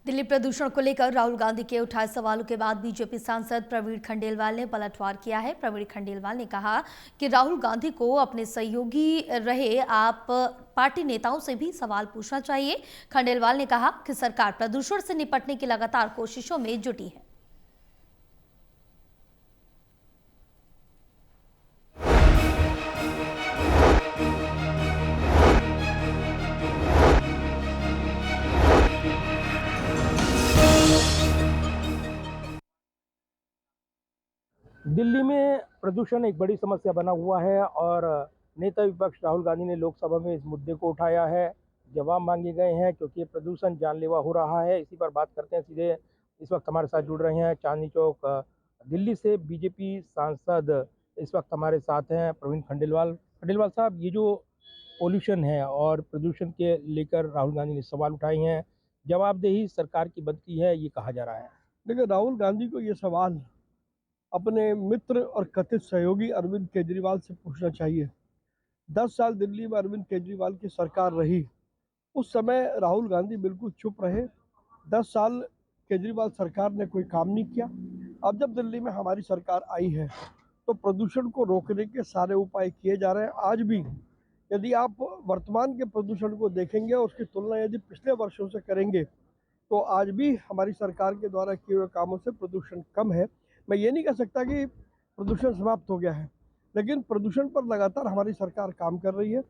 दिल्ली प्रदूषण को लेकर राहुल गांधी के उठाए सवालों के बाद बीजेपी सांसद प्रवीण खंडेलवाल ने पलटवार किया है। प्रवीण खंडेलवाल ने कहा कि राहुल गांधी को अपने सहयोगी रहे आप पार्टी नेताओं से भी सवाल पूछना चाहिए। खंडेलवाल ने कहा कि सरकार प्रदूषण से निपटने की लगातार कोशिशों में जुटी है। दिल्ली में प्रदूषण एक बड़ी समस्या बना हुआ है और नेता विपक्ष राहुल गांधी ने लोकसभा में इस मुद्दे को उठाया है। जवाब मांगे गए हैं क्योंकि प्रदूषण जानलेवा हो रहा है। इसी पर बात करते हैं सीधे। इस वक्त हमारे साथ जुड़ रहे हैं चांदनी चौक दिल्ली से बीजेपी सांसद इस वक्त हमारे साथ हैं प्रवीण खंडेलवाल। खंडेलवाल साहब, ये जो पोल्यूशन है और प्रदूषण के लेकर राहुल गांधी ने सवाल उठाए हैं, जवाबदेही सरकार की बनती है, ये कहा जा रहा है। देखिए, राहुल गांधी को ये सवाल अपने मित्र और कथित सहयोगी अरविंद केजरीवाल से पूछना चाहिए। 10 साल दिल्ली में अरविंद केजरीवाल की सरकार रही, उस समय राहुल गांधी बिल्कुल चुप रहे। 10 साल केजरीवाल सरकार ने कोई काम नहीं किया। अब जब दिल्ली में हमारी सरकार आई है तो प्रदूषण को रोकने के सारे उपाय किए जा रहे हैं। आज भी यदि आप वर्तमान के प्रदूषण को देखेंगे और उसकी तुलना यदि पिछले वर्षों से करेंगे तो आज भी हमारी सरकार के द्वारा किए हुए कामों से प्रदूषण कम है। मैं ये नहीं कह सकता कि प्रदूषण समाप्त हो गया है, लेकिन प्रदूषण पर लगातार हमारी सरकार काम कर रही है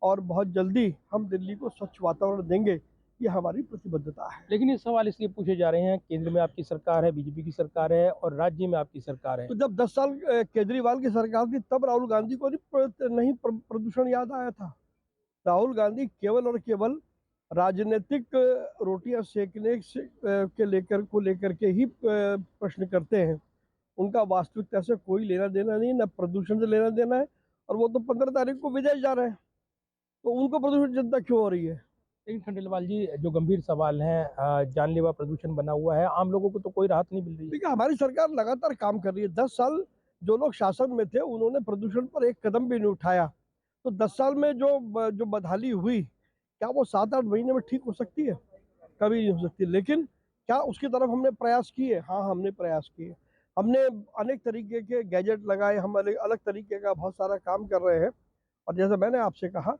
और बहुत जल्दी हम दिल्ली को स्वच्छ वातावरण देंगे, ये हमारी प्रतिबद्धता है। लेकिन ये सवाल इसलिए पूछे जा रहे हैं, केंद्र में आपकी सरकार है, बीजेपी की सरकार है और राज्य में आपकी सरकार है। तो जब 10 साल केजरीवाल की सरकार थी तब राहुल गांधी को नहीं प्रदूषण याद आया था। राहुल गांधी केवल और केवल राजनीतिक रोटियां सेकने को लेकर के ही प्रश्न करते हैं। उनका वास्तविकता से कोई लेना देना नहीं, न प्रदूषण से लेना देना है। और वो तो 15 तारीख को विदेश जा रहे हैं, तो उनको प्रदूषण चिंता क्यों हो रही है? लेकिन खंडेलवाल जी, जो गंभीर सवाल है, जानलेवा प्रदूषण बना हुआ है, आम लोगों को तो कोई राहत नहीं मिल रही है। देखिए, हमारी सरकार लगातार काम कर रही है। 10 साल जो लोग शासन में थे उन्होंने प्रदूषण पर एक कदम भी नहीं उठाया। तो 10 साल में जो बदहाली हुई, क्या वो 7-8 महीने में ठीक हो सकती है? कभी नहीं हो सकती। लेकिन क्या उसकी तरफ हमने प्रयास किए? हाँ, हमने प्रयास किए। हमने अनेक तरीके के गैजेट लगाए, हम अलग अलग तरीके का बहुत सारा काम कर रहे हैं। और जैसे मैंने आपसे कहा,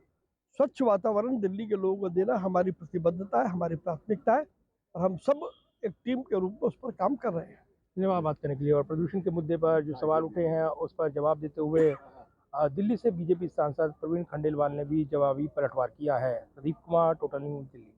स्वच्छ वातावरण दिल्ली के लोगों को देना हमारी प्रतिबद्धता है, हमारी प्राथमिकता है और हम सब एक टीम के रूप में उस पर काम कर रहे हैं। धन्यवाद बात करने के लिए। और प्रदूषण के मुद्दे पर जो सवाल उठे हैं उस पर जवाब देते हुए दिल्ली से बीजेपी सांसद प्रवीण खंडेलवाल ने भी जवाबी पलटवार किया है। Pradeep Kumar, total news, Delhi.